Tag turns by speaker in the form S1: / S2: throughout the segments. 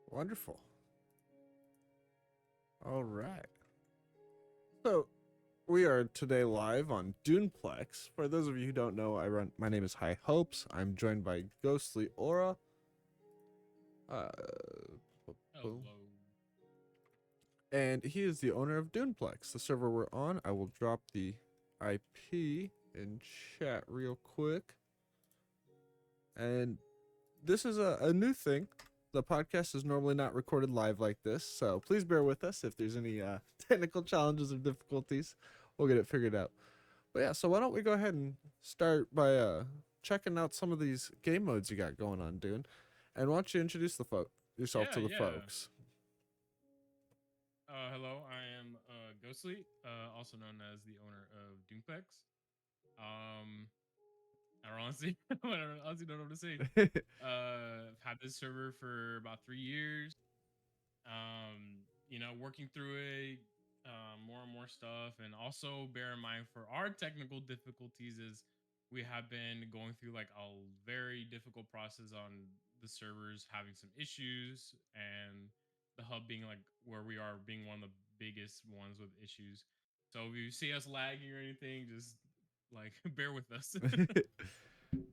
S1: Wonderful. All right. So we are today live on DoonPlex. For those of you who don't know, my name is High Hopes. I'm joined by Ghostly Aura. Uh, boom.
S2: Hello.
S1: And he is the owner of DoonPlex, the server we're on. I will drop the IP in chat real quick. And this is a new thing. The podcast is normally not recorded live like this, so please bear with us if there's any technical challenges or difficulties. We'll get it figured out. But yeah, so why don't we go ahead and start by checking out some of these game modes you got going on, Dune. And why don't you introduce yourself to
S2: Yeah,
S1: the
S2: yeah.
S1: folks?
S2: Hello, I am Ghostly, also known as the owner of DoonPlex. Um, I honestly, I honestly don't know what to say. I've had this server for about 3 years. Working through it, more and more stuff, and also bear in mind for our technical difficulties is we have been going through like a very difficult process on the servers having some issues and the hub being like where we are being one of the biggest ones with issues. So if you see us lagging or anything, just like bear with us.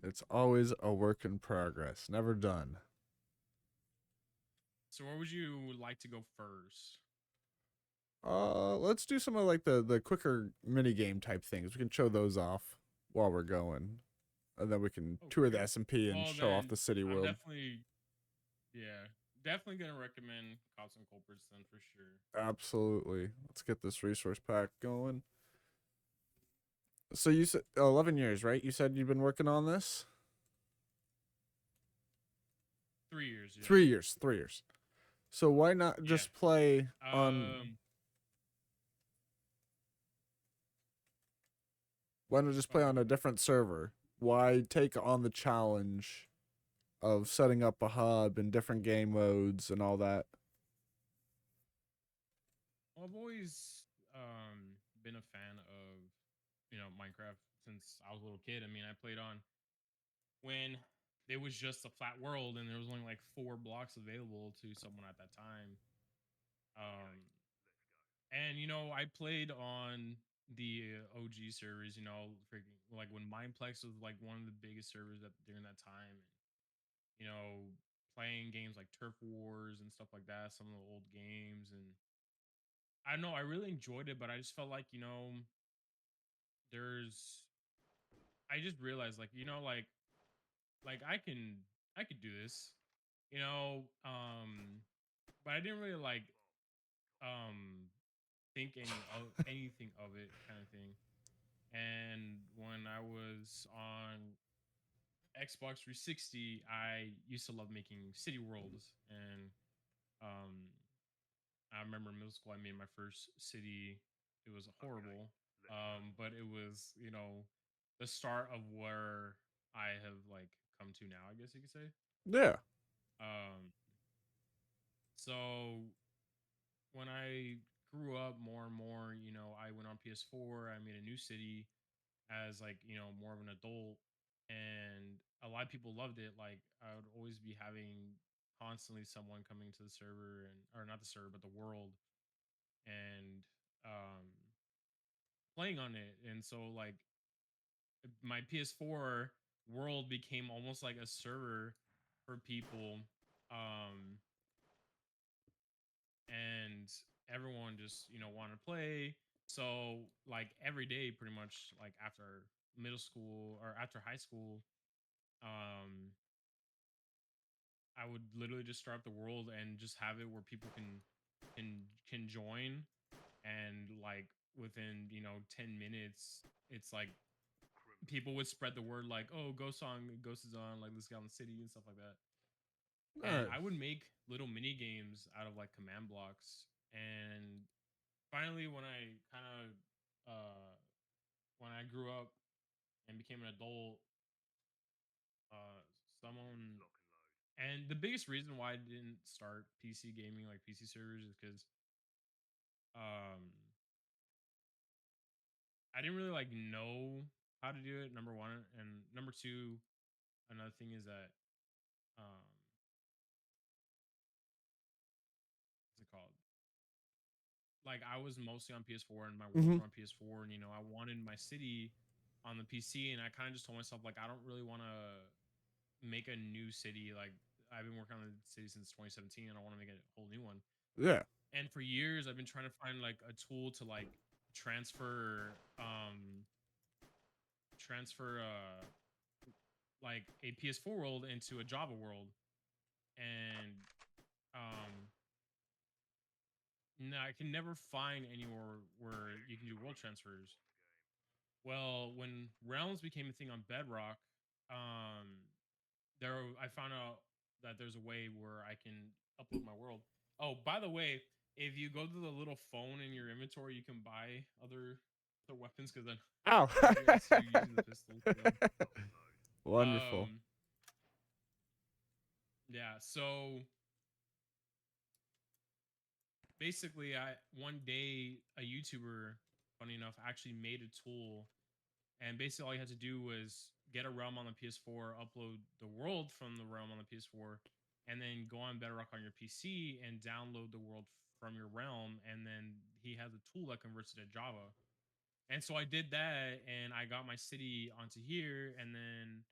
S1: It's always a work in progress, never done.
S2: So where would you like to go first?
S1: Let's do some of like the quicker mini game type things. We can show those off while we're going, and then we can tour the
S2: Okay.
S1: SMP and
S2: Well
S1: show off
S2: then
S1: the city
S2: I'm
S1: world.
S2: definitely Yeah, definitely gonna recommend Cops and Culprits then for sure.
S1: Absolutely. Let's get this resource pack going. So you said 11 years, right? You said you've been working on this?
S2: 3 years, yeah,
S1: 3 years, 3 years. So why not
S2: yeah.
S1: just play on
S2: Um,
S1: why not just
S2: oh,
S1: play
S2: go
S1: on a
S2: ahead.
S1: different server? Why take on the challenge of setting up a hub and different game modes and all that?
S2: Well, I've always been a fan of Minecraft since I was a little kid. I mean, I played on when it was just a flat world and there was only like 4 blocks available to someone at that time. Um, and I played on the OG servers. Freaking like when Mineplex was like one of the biggest servers during that time. you know, Playing games like Turf Wars and stuff like that, some of the old games. And I don't know, I really enjoyed it, but I just felt like, there's, I just realized like I could do this, you know, but I didn't really um, think anything of it kind of thing. And when I was on Xbox 360, I used to love making city worlds and um I remember in middle school I made my first city. It was horrible. But it was, the start of where I have like come to now, I guess you could say.
S1: Yeah.
S2: Um, so when I grew up more and more, I went on PS4, I made a new city as like, more of an adult, and a lot of people loved it. Like I would always be having constantly someone coming to the server and or not the server, but the world and um playing on it. And so like my PS4 world became almost like a server for people. Um and everyone just, wanted to play. So like every day pretty much like after middle school or after high school, um I would literally just start up the world and just have it where people can join, and like within 10 minutes it's like people would spread the word like, oh, Ghost is on, like let's get on the city and stuff like that. And
S1: Nice.
S2: I would make little mini games out of like command blocks. And finally uh when I grew up and became an adult, uh someone and the biggest reason why I didn't start PC gaming, like PC servers, is because um I didn't really like know how to do it, number one. And number two, another thing is that um like I was mostly on PS4 and my worlds
S1: Hmm.
S2: were on PS4, and I wanted my city on the PC, and I kind of just told myself like I don't really want to make a new city. Like I've been working on the city since 2017, and I want to make a whole new one.
S1: Yeah.
S2: And for years, I've been trying to find like a tool to like transfer transfer like a PS4 world into a Java world, and um no, I can never find anywhere where you can do world transfers. Well, when Realms became a thing on Bedrock, um, I found out that there's a way where I can upload my world. Oh, by the way, if you go to the little phone in your inventory, you can buy other weapons because then
S1: Ow.
S2: I see you using the pistol. So,
S1: Wonderful.
S2: um, yeah. So basically, I one day a YouTuber, funny enough, actually made a tool, and basically all you had to do was get a realm on the PS4, upload the world from the realm on the PS4, and then go on Bedrock on your PC and download the world from your realm, and then he has a tool that converts it to Java. And so I did that, and I got my city onto here, and then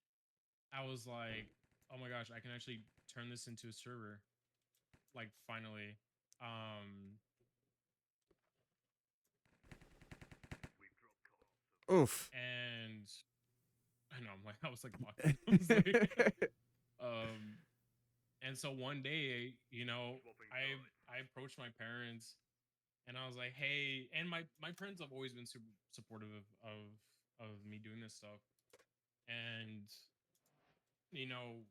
S2: I was like, oh my gosh, I can actually turn this into a server, like finally. Um,
S1: Oof.
S2: and I know I'm like I was like locked in. I was like, um, and so one day, I approached my parents and I was like, hey, and my parents have always been super supportive of me doing this stuff, and you know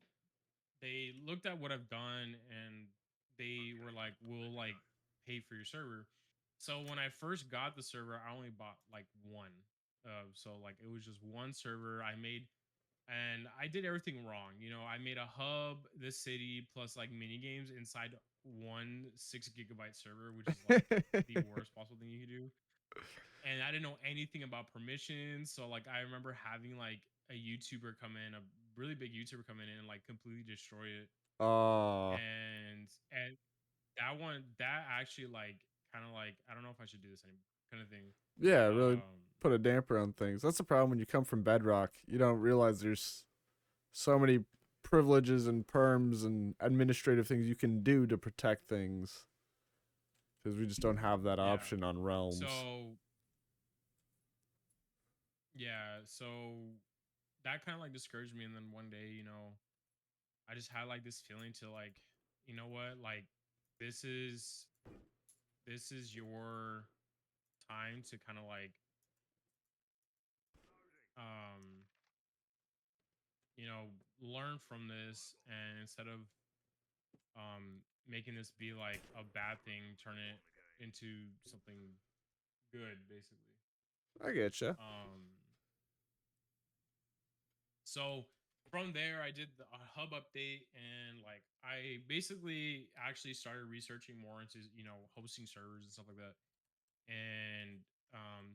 S2: they looked at what I've done and they were like, we'll like pay for your server. So when I first got the server, I only bought like one. So like it was just one server I made, and I did everything wrong. I made a hub, this city, plus like mini games inside one 6 GB server, which is like the worst possible thing you could do. And I didn't know anything about permissions. So like I remember having like a YouTuber come in, a really big YouTuber come in and like completely destroy it.
S1: Oh.
S2: And that actually like kind of like I don't know if I should do this anymore kind of thing.
S1: Yeah, really
S2: Um
S1: put a damper on things. That's the problem when you come from Bedrock. You don't realize there's so many privileges and perms and administrative things you can do to protect things because we just don't have that
S2: yeah.
S1: option on Realms.
S2: So yeah, so that kind of like discouraged me, and then one day, I just had like this feeling to like, you know what, like this is this is your time to kind of like um learn from this, and instead of making this be like a bad thing, turn it into something good basically.
S1: I get you.
S2: um So from there, I did a hub update, and like I basically actually started researching more into hosting servers and stuff like that. And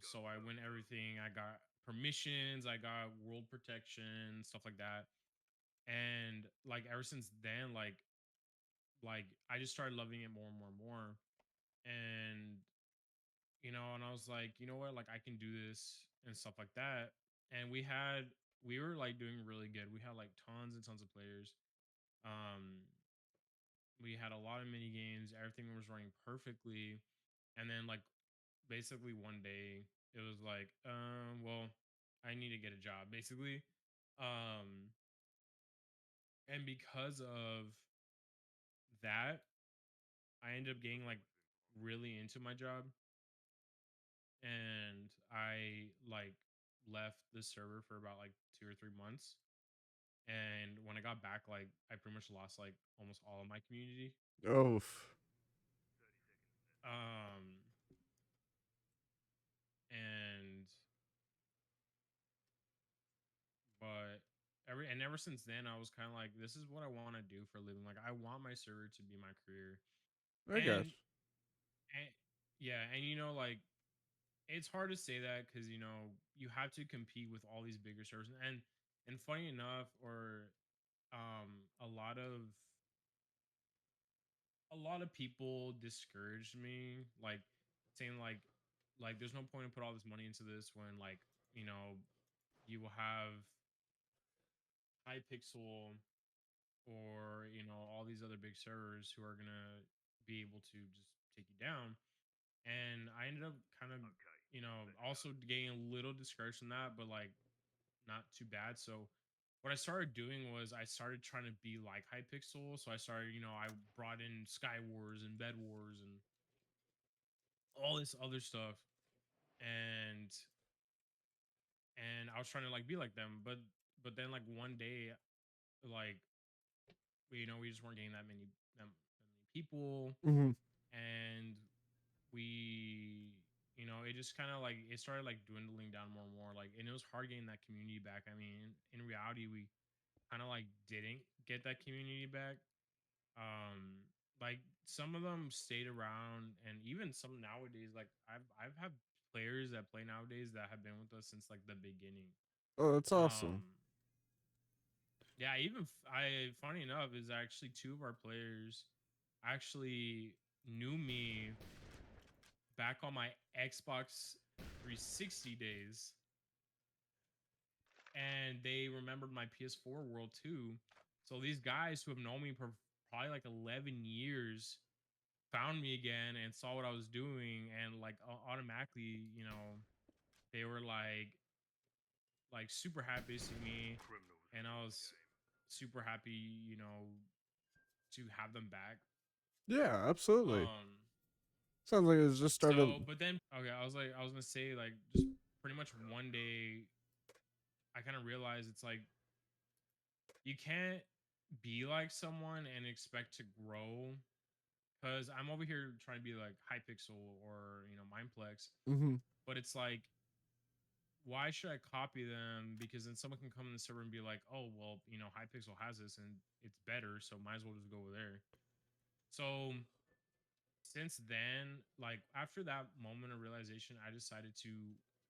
S2: so I went everything. I got permissions, I got world protection, stuff like that. And like ever since then, like I just started loving it more and more and more. And and I was like, you know what, like I can do this and stuff like that. And we were like doing really good. We had like tons and tons of players. Um, we had a lot of mini games. Everything was running perfectly. And then like basically one day it was like, well, I need to get a job basically. Um, and because of that, I ended up getting like really into my job, and I like left the server for about like 2 or 3 months. And when I got back, like I pretty much lost like almost all of my community.
S1: Oof.
S2: Um, and but ever since then, I was kind of like, this is what I want to do for a living. Like I want my server to be my career.
S1: I got
S2: And, and yeah, and like it's hard to say that because you have to compete with all these bigger servers. And funny enough, or a lot of people discouraged me, like saying like there's no point to put all this money into this when like you know you will have high pixel or all these other big servers who are gonna be able to just take you down. And I ended up kind of also getting a little discouraged from that, but like not too bad. So what I started doing was I started trying to be like Hypixel. So I started, I brought in Sky Wars and Bed Wars and all this other stuff. And I was trying to like be like them, but then like one day, like we just weren't getting that many people,
S1: Hmm.
S2: and we it just kind of like it started like dwindling down more and more, like, and it was hard getting that community back. I mean, in reality, we kind of like didn't get that community back. Like some of them stayed around, and even some nowadays, like I've had players that play nowadays that have been with us since like the beginning.
S1: Oh, that's awesome.
S2: um yeah, even I funny enough is actually two of our players actually knew me back on my Xbox 360 days, and they remembered my PS4 world too. So these guys who have known me for probably like 11 years found me again and saw what I was doing, and like automatically, they were like super happy to see me, and I was super happy, to have them back.
S1: Yeah, absolutely.
S2: Um
S1: Sounds like it's just started.
S2: so but then okay, I was gonna say like just pretty much one day I kind of realized it's like you can't be like someone and expect to grow, because I'm over here trying to be like Hypixel or Mindplex,
S1: Hmm.
S2: but it's like why should I copy them? Because then someone can come in the server and be like, oh well, Hypixel has this and it's better, so might as well just go over there. So since then, like after that moment of realization, I decided to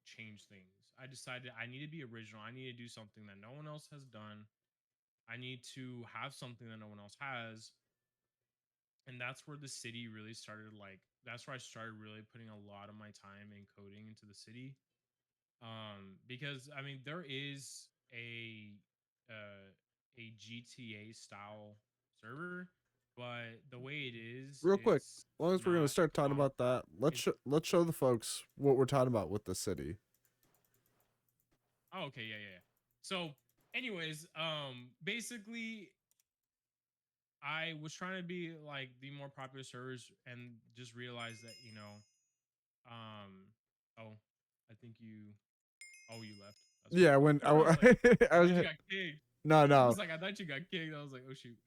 S2: change things. I decided I need to be original. I need to do something that no one else has done. I need to have something that no one else has. And that's where the city really started, like that's where I started really putting a lot of my time and coding into the city. Because I mean there is uh a GTA style server, but the way it is,
S1: Real quick,
S2: it's
S1: as long as we're gonna
S2: not
S1: start talking
S2: on
S1: about that,
S2: it's
S1: let's show the folks what we're talking about with the city.
S2: oh, okay, yeah. So anyways, basically I was trying to be like the more popular servers and just realized that, um oh, I think you oh, you left. That's
S1: Yeah,
S2: weird.
S1: when
S2: I was like,
S1: I
S2: I
S1: was
S2: thought you got kicked.
S1: no
S2: I
S1: no
S2: was like, I thought you got kicked. I was like, oh shoot.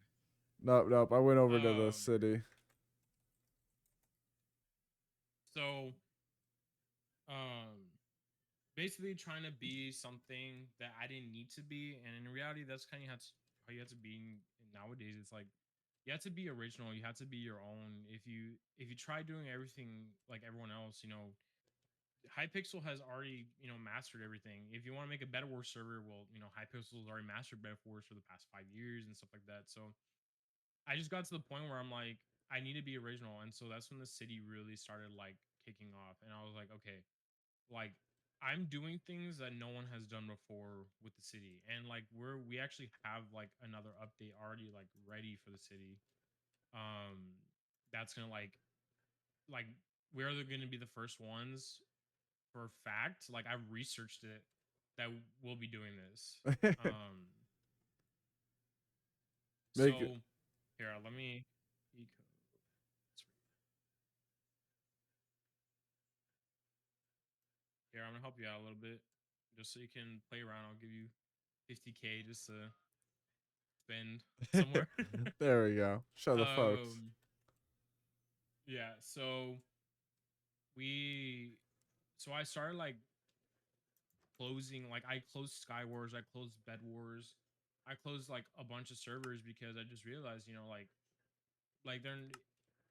S1: nope, I went over to the
S2: Um,
S1: city.
S2: so basically trying to be something that I didn't need to be, and in reality, that's kind of how you have to be nowadays. It's like you have to be original. You have to be your own. If you try doing everything like everyone else, Hypixel has already mastered everything. If you want to make a Bed Wars server, well, Hypixel has already mastered Bed Wars for the past 5 years and stuff like that. So I just got to the point where I'm like, I need to be original, and so that's when the city really started like kicking off, and I was like, okay, like I'm doing things that no one has done before with the city, and like we actually have like another update already like ready for the city. Um, that's gonna like we're gonna be the first ones for a fact. Like I've researched it that we'll be doing this. Um,
S1: Make it.
S2: so here, let me. Here, I'm gonna help you out a little bit, just so you can play around. I'll give you 50K just to spend somewhere.
S1: There we go. Show the folks.
S2: um, yeah. We, so I started like closing. Like I closed Sky Wars, I closed Bed Wars, I closed like a bunch of servers because I just realized, like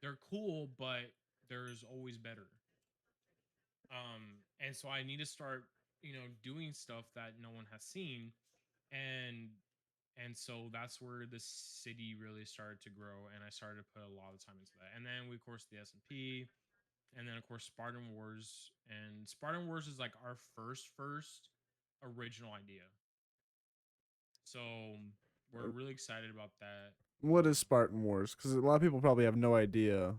S2: they're cool, but there's always better. And so I need to start, doing stuff that no one has seen, and so that's where the city really started to grow, and I started to put a lot of time into that. And then we, of course, the S&P. and then of course Spartan Wars. And Spartan Wars is like our first original idea. So we're
S1: Uh,
S2: really excited about that.
S1: What is Spartan Wars? Because a lot of people probably have no idea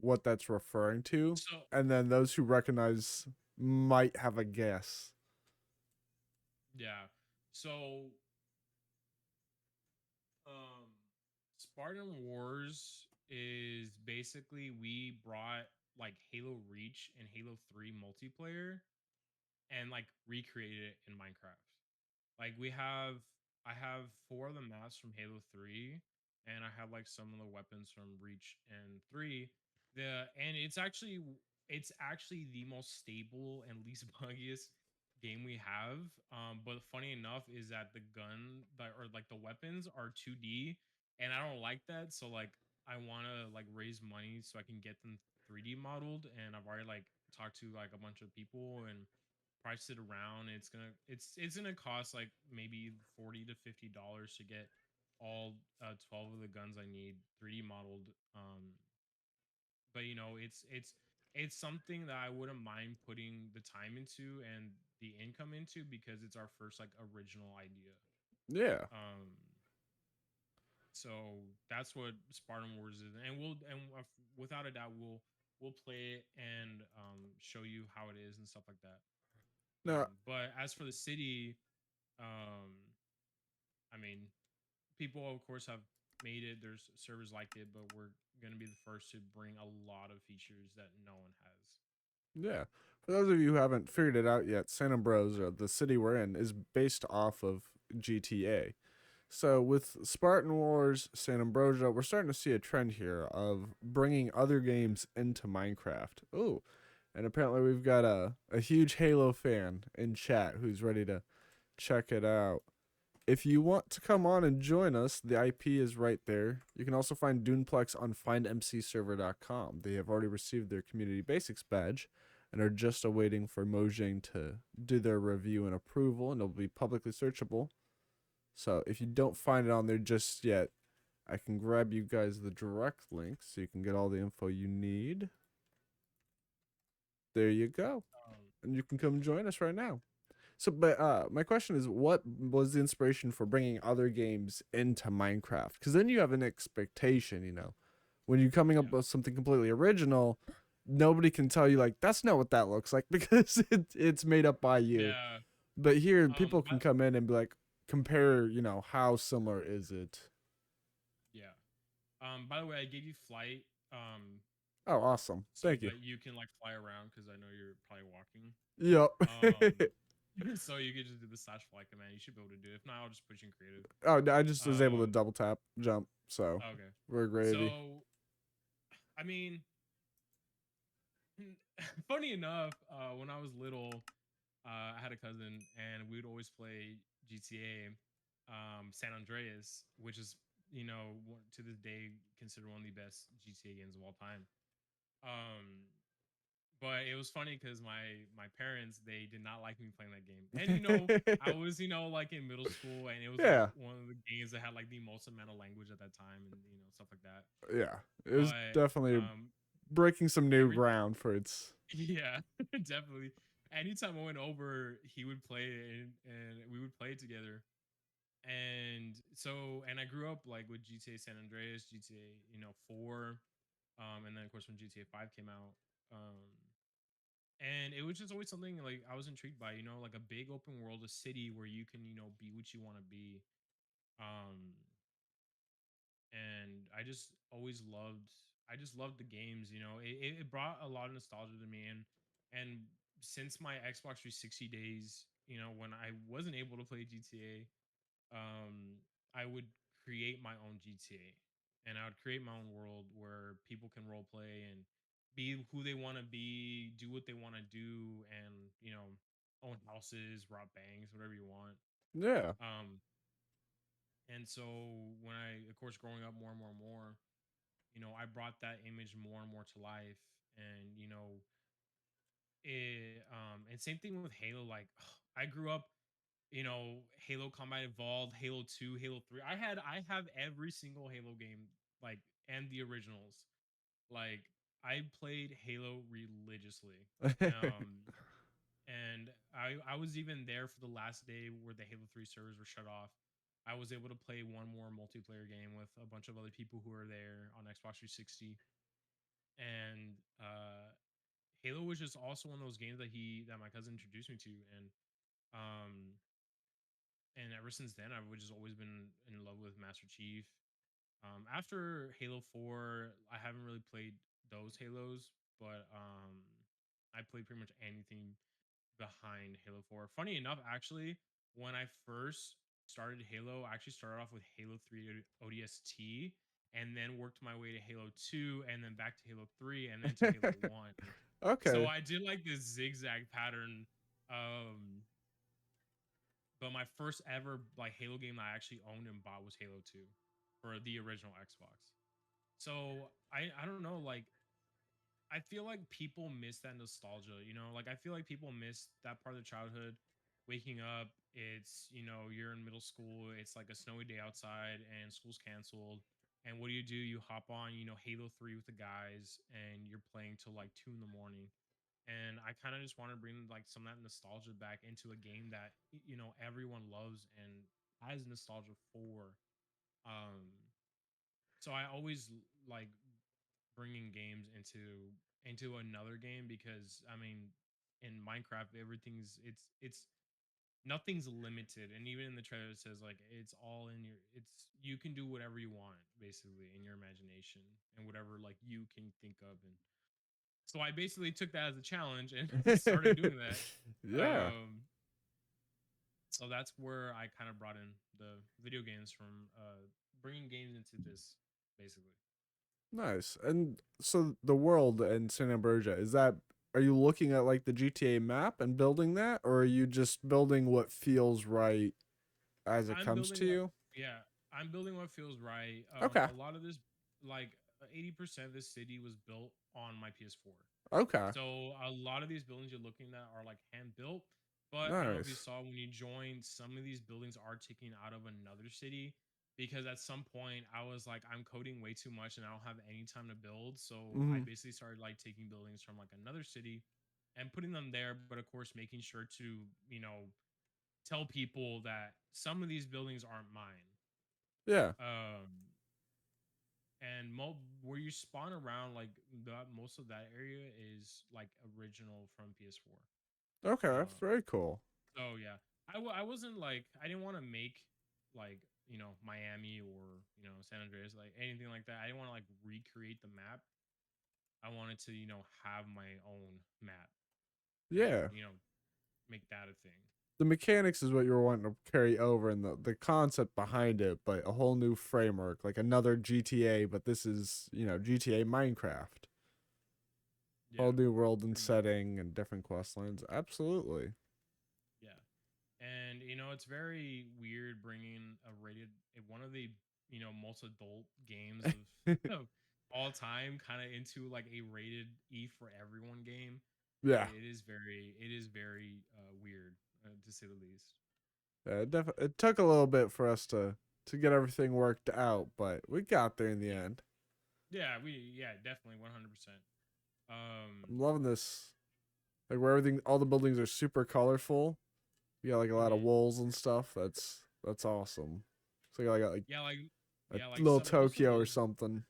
S1: what that's referring to,
S2: So
S1: and then those who recognize might have a guess.
S2: yeah. So um Spartan Wars is basically we brought like Halo Reach and Halo 3 multiplayer and like recreated it in Minecraft. Like I have four of the maps from Halo 3 and I have like some of the weapons from Reach and 3. The and it's actually the most stable and least buggiest game we have. But funny enough is that the gun or like the weapons are 2D and I don't like that. So like I want to like raise money so I can get them 3D modeled, and I've already like talked to like a bunch of people and price it around. It's gonna cost like maybe $40 to $50 to get all 12 of the guns I need 3D modeled. But you know, it's something that I wouldn't mind putting the time into and the income into because it's our first like original idea.
S1: Yeah.
S2: Um, so that's what Spartan Wars is, and without a doubt we'll play it and show you how it is and stuff like that.
S1: Now,
S2: But as for the city, um, I mean, people of course have made it. There's servers like it, but we're gonna be the first to bring a lot of features that no one has.
S1: yeah. For those of you who haven't figured it out yet, San Ambrosio, the city we're in, is based off of GTA. So with Spartan Wars, San Ambrosio, we're starting to see a trend here of bringing other games into Minecraft. Oh, and apparently we've got a huge Halo fan in chat who's ready to check it out. If you want to come on and join us, the IP is right there. You can also find DoonPlex on findmcserver.com. They have already received their Community Basics badge and are just awaiting for Mojang to do their review and approval, and it'll be publicly searchable. So if you don't find it on there just yet, I can grab you guys the direct link so you can get all the info you need. There you go.
S2: Um,
S1: And you can come join us right now. So, but my question is, what was the inspiration for bringing other games into Minecraft? Because then you have an expectation, when you're coming up
S2: yeah,
S1: with something completely original, nobody can tell you like that's not what that looks like because it's made up by you.
S2: yeah.
S1: But here, people can
S2: But
S1: come in and be like, compare, how similar is it?
S2: yeah. By the way, I gave you flight.
S1: Oh, awesome!
S2: So
S1: Thank you.
S2: that you can like fly around because I know you're probably walking.
S1: Yep.
S2: So you could just do the slash flight command. You should be able to do it. If not, I'll just put you in creative.
S1: Oh, I just was able to
S2: Um.
S1: double tap jump, so
S2: Okay.
S1: we're gravy.
S2: So I mean, funny enough, when I was little, I had a cousin, and we'd always play GTA, San Andreas, which is to this day considered one of the best GTA games of all time. Um, but it was funny because my parents they did not like me playing that game, and I was like in middle school, and it was like
S1: Yeah,
S2: one of the games that had like the most amount of language at that time, and stuff like that.
S1: yeah. It was
S2: But
S1: definitely
S2: um,
S1: breaking some new
S2: every
S1: ground for its.
S2: yeah, definitely. Anytime I went over, he would play it, and we would play it together. And I grew up like with GTA San Andreas, GTA 4, and then of course when GTA 5 came out. And it was just always something like I was intrigued by, like a big open world, a city where you can, be what you want to be. Um, and I just loved the games. It brought a lot of nostalgia to me, and since my Xbox 360 days, when I wasn't able to play GTA, I would create my own GTA, and I would create my own world where people can role play and be who they want to be, do what they want to do, and own houses, rob banks, whatever you want.
S1: Yeah,
S2: Um, and so when I, of course, growing up more and more and more, I brought that image more and more to life, and and same thing with Halo. Like I grew up Halo Combat Evolved, Halo 2, Halo 3. I have every single Halo game, like, and the originals. Like I played Halo religiously. Um, and I was even there for the last day where the Halo 3 servers were shut off. I was able to play one more multiplayer game with a bunch of other people who were there on Xbox 360. And Halo was just also one of those games that my cousin introduced me to, um and ever since then I've just always been in love with Master Chief. After Halo 4, I haven't really played those Halos, but I played pretty much anything behind Halo 4. Funny enough, actually, when I first started Halo, I actually started off with Halo 3 ODST and then worked my way to Halo 2 and then back to Halo 3 and then to Halo 1. So
S1: Okay.
S2: I did like this zigzag pattern. Um, but my first ever like Halo game I actually owned and bought was Halo 2 for the original Xbox. So I don't know, like I feel like people miss that nostalgia, you know? Like I feel like people miss that part of their childhood. Waking up, it's, you're in middle school, it's like a snowy day outside and school's canceled. And what do? You hop on, Halo 3 with the guys and you're playing till like 2 in the morning. And I kind of just want to bring like some of that nostalgia back into a game that everyone loves and has nostalgia for. Um so I always like bringing games into another game because I mean in Minecraft everything's it's nothing's limited, and even in the trailer it says like it's all in your it's you can do whatever you want basically in your imagination and whatever like you can think of. And so I basically took that as a challenge and started doing that.
S1: Yeah.
S2: um so that's where I kind of brought in the video games from, bringing games into this basically.
S1: Nice. And so the world in Santa Bergia, are you looking at like the GTA map and building that, or are you just building what feels right as it
S2: I'm
S1: comes
S2: building
S1: to
S2: what
S1: you?
S2: Yeah, I'm building what feels right.
S1: Okay.
S2: A lot of this, like 80% of this city was built on my PS4.
S1: Okay.
S2: So a lot of these buildings you're looking at are like hand built. But I don't know if you
S1: Nice.
S2: saw when you joined, some of these buildings are taken out of another city because at some point I was like, I'm coding way too much and I don't have any time to build. So I
S1: Hmm.
S2: basically started like taking buildings from like another city and putting them there, but of course making sure to, tell people that some of these buildings aren't mine.
S1: Yeah.
S2: Um, and where you spawn around, like most of that area is like original from PS4.
S1: Okay, that's
S2: Um,
S1: very cool.
S2: so yeah, I wasn't like I didn't want to make like Miami or San Andreas like anything like that. I didn't want to like recreate the map. I wanted to have my own map
S1: Yeah.
S2: and make that a thing.
S1: The mechanics is what you were wanting to carry over and the concept behind it, but a whole new framework, like another GTA, but this is, GTA Minecraft. Whole
S2: Yeah,
S1: new world and
S2: pretty much.
S1: setting and different quest lines. Absolutely.
S2: Yeah. And it's very weird bringing a rated one of the most adult games of of all time kind of into like a rated E for everyone game.
S1: Yeah.
S2: It is very weird, to say the least.
S1: Yeah, it took a little bit for us to get everything worked out, but we got there in the
S2: Yeah.
S1: end.
S2: Yeah, definitely 100%.
S1: I'm
S2: Um
S1: loving this, like where everything, all the buildings are super colorful. You got like a lot of
S2: mhm.
S1: walls and stuff. That's awesome. So you got like
S2: Yeah, like
S1: a
S2: yeah, like
S1: little
S2: some most of
S1: Tokyo or
S2: those
S1: something.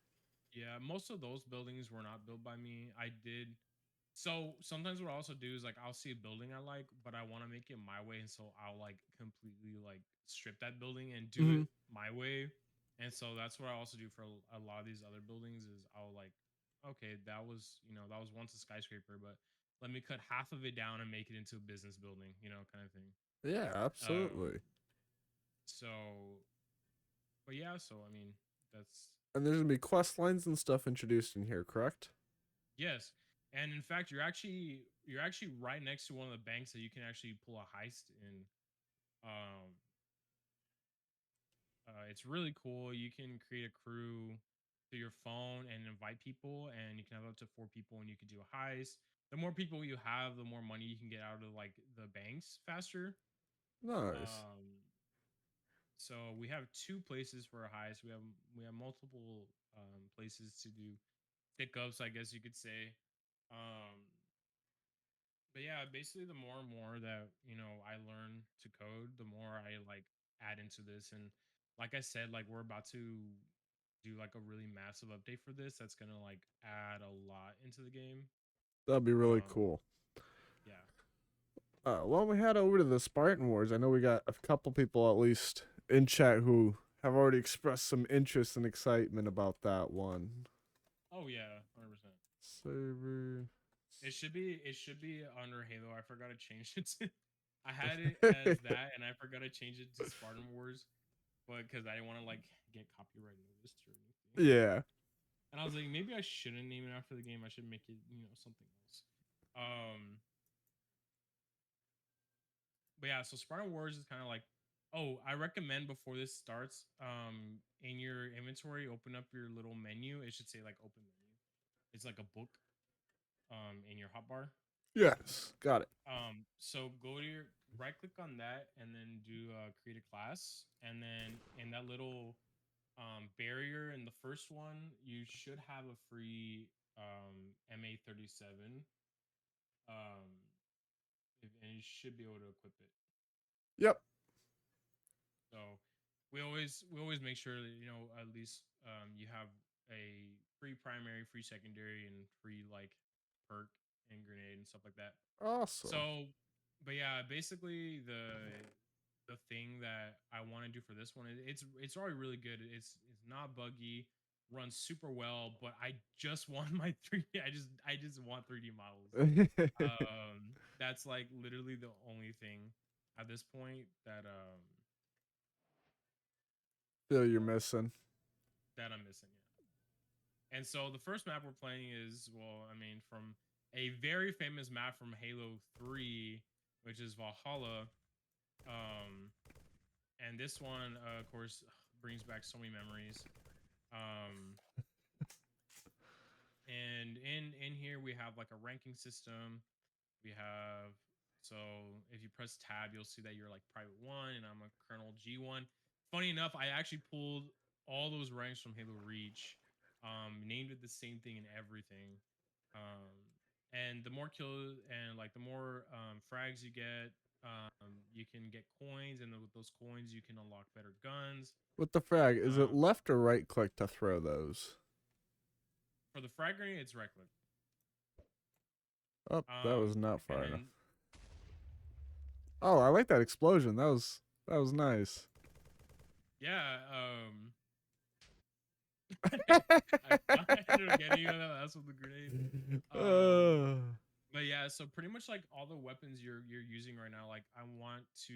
S2: yeah, most of those buildings were not built by me. I did. So sometimes what I also do is like I'll see a building I like, but I want to make it my way, and so I'll like completely like strip that building and do
S1: Hmm.
S2: it my way. And so that's what I also do for a lot of these other buildings is I'll like, okay, that was once a skyscraper, but let me cut half of it down and make it into a business building, kind of thing.
S1: Yeah, absolutely.
S2: Um, so, but yeah, so I mean, that's
S1: And there's gonna be quest lines and stuff introduced in here, correct?
S2: yes. And in fact, you're actually right next to one of the banks that you can actually pull a heist in. Um, it's really cool. You can create a crew through your phone and invite people, and you can have up to 4 people, and you can do a heist. The more people you have, the more money you can get out of like the banks faster.
S1: Nice.
S2: Um, so we have two places for a heist. We have multiple places to do hiccups, I guess you could say. Um, but yeah, basically, the more and more that I learn to code, the more I like add into this. And like I said, like we're about to do like a really massive update for this. That's gonna like add a lot into the game.
S1: That'd be really
S2: Um,
S1: cool.
S2: yeah.
S1: Well, we head over to the Spartan Wars. I know we got a couple people at least in chat who have already expressed some interest and excitement about that one.
S2: Oh yeah, 100%.
S1: Server.
S2: It should be under Halo. I forgot to change it. I had it as that, and I forgot to change it to Spartan Wars, but because I didn't want to like get copyright noticed or anything.
S1: Yeah.
S2: And I was like, maybe I shouldn't name it after the game. I should make it, something else. Um, but yeah, so Spartan Wars is kind of like, oh, I recommend before this starts, in your inventory, open up your little menu. It should say like open menu. It's like a book, in your hotbar.
S1: Yes. Got it.
S2: So go to your right click on that and then do create a class, and then in that little barrier in the first one, you should have a free MA37. Um, and you should be able to equip it.
S1: Yep.
S2: So we always make sure that at least you have a free primary, free secondary, and free like perk and grenade and stuff like that.
S1: Awesome.
S2: So, but yeah, basically the thing that I want to do for this one, it's already really good. It's not buggy, runs super well, but I just want my 3D. I just want 3D models. That's like literally the only thing at this point
S1: Feel you're missing.
S2: that I'm missing. Yeah. And so the first map we're playing is, well, I mean, from a very famous map from Halo 3, which is Valhalla. Um, and this one, of course, brings back so many memories. Um, and in here we have like a ranking system. We have, so if you press tab, you'll see that you're like private one, and I'm a Colonel G1. Funny enough, I actually pulled all those ranks from Halo Reach, named it the same thing and everything. Um, and the more kills and like the more frags you get, you can get coins, and with those coins, you can unlock better guns.
S1: With the frag, is it
S2: Um,
S1: left or right click to throw those?
S2: for the frag grenade, it's right click.
S1: Oh, that was not
S2: And
S1: far enough.
S2: then
S1: Oh, I like that explosion. That was nice.
S2: yeah, I ended up getting that's with the grenade.
S1: Uh,
S2: But yeah, so pretty much like all the weapons you're using right now, like I want to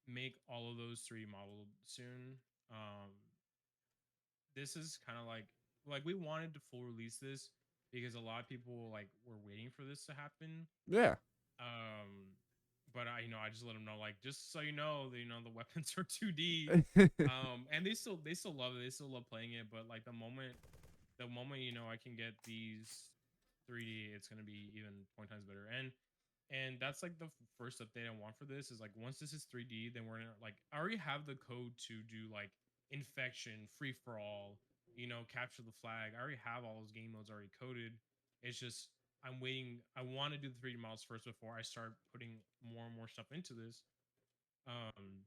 S2: make all of those 3D modeled soon. Um, this is kind of like we wanted to full release this because a lot of people like were waiting for this to happen.
S1: yeah.
S2: Um, but I just let them know, like, just so you know, the weapons are 2D. And they still love it. They still love playing it. But like the moment I can get these 3D, it's gonna be even 20 times better. And that's like the first update I want for this is like once this is 3D, then we're gonna like I already have the code to do like infection, free for all, capture the flag. I already have all those game modes already coded. It's just I'm waiting. I want to do the 3D models first before I start putting more and more stuff into this. Um,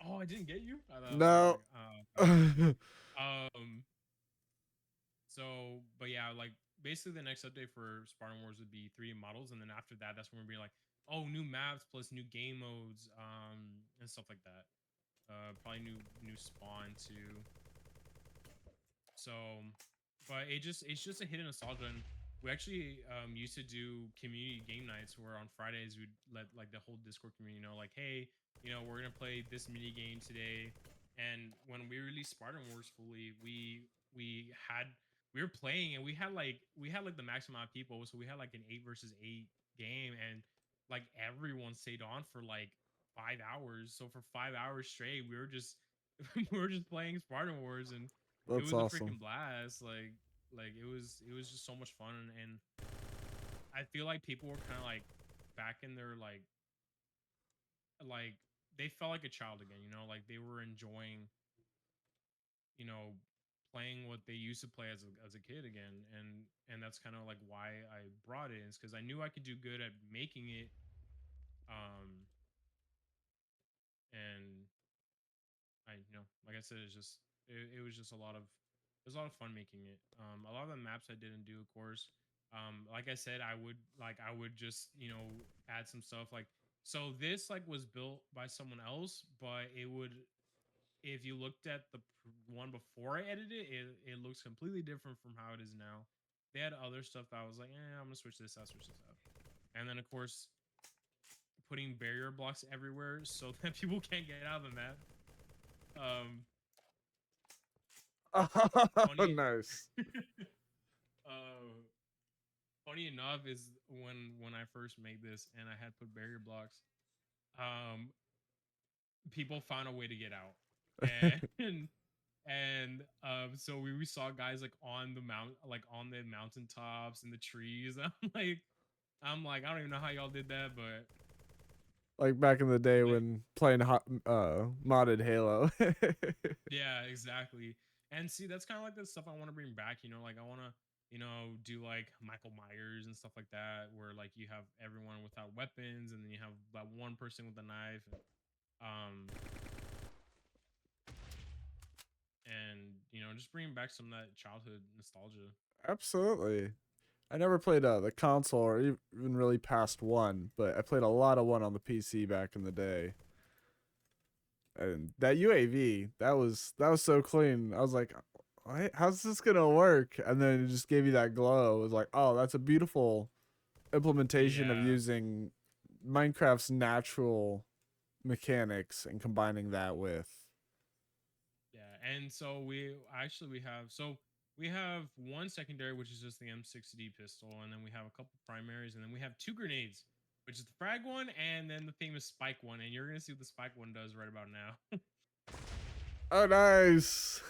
S2: oh, I didn't get you. I was
S1: No.
S2: like, okay. Um, but yeah, like basically the next update for Spartan Wars would be 3D models, and then after that, that's when we're being like, oh, new maps plus new game modes, and stuff like that. Probably new spawn too. So, but it's just a hidden nostalgia. And we actually used to do community game nights where on Fridays we'd let like the whole Discord community know, like, hey, we're gonna play this mini game today. And when we released Spartan Wars fully, we had we were playing, and we had like the maximum amount of people, so we had like an 8 versus 8 game, and like everyone stayed on for like 5 hours. So for 5 hours straight, we were just we were just playing Spartan Wars, and it
S1: That's
S2: was a
S1: awesome.
S2: freaking blast. Like it was just so much fun, and I feel like people were kind of like back in their like they felt like a child again, you know, like they were enjoying, you know, playing what they used to play as a kid again. And that's kind of like why I brought it, is because I knew I could do good at making it. Um and I, you know, like I said, it was just a lot of, it was a lot of fun making it. A lot of the maps I didn't do, of course. Like I said, I would just, you know, add some stuff like, so this like was built by someone else, but it would, if you looked at the one before I edited it, it looks completely different from how it is now. They had other stuff that I was like, I'm gonna switch this out, switch this out. And then of course putting barrier blocks everywhere so that people can't get out of the map. Um,
S1: Oh,
S2: funny,
S1: nice.
S2: uh, funny enough is when I first made this and I had put barrier blocks, um, people found a way to get out, and so we saw guys like on the mount, like on the mountaintops and the trees. I'm like, I don't even know how y'all did that, but
S1: Like back in the day
S2: like,
S1: when playing modded Halo.
S2: yeah, exactly. And see, that's kind of like the stuff I want to bring back. You know, like I want to, you know, do like Michael Myers and stuff like that, where like you have everyone without weapons, and then you have that one person with a knife, um, and you know, just bringing back some of that childhood nostalgia.
S1: Absolutely. I never played the console or even really past one, but I played a lot of one on the PC back in the day. And that UAV, that was so clean. I was like, how's this gonna work? And then it just gave you that glow. It was like, oh, that's a beautiful implementation of
S2: Yeah,
S1: using Minecraft's natural mechanics and combining that with.
S2: yeah. And so we have one secondary, which is just the M60 pistol, and then we have a couple primaries, and then we have two grenades, which is the frag one and then the famous spike one. And you're gonna see what the spike one does right about now.
S1: Oh, nice.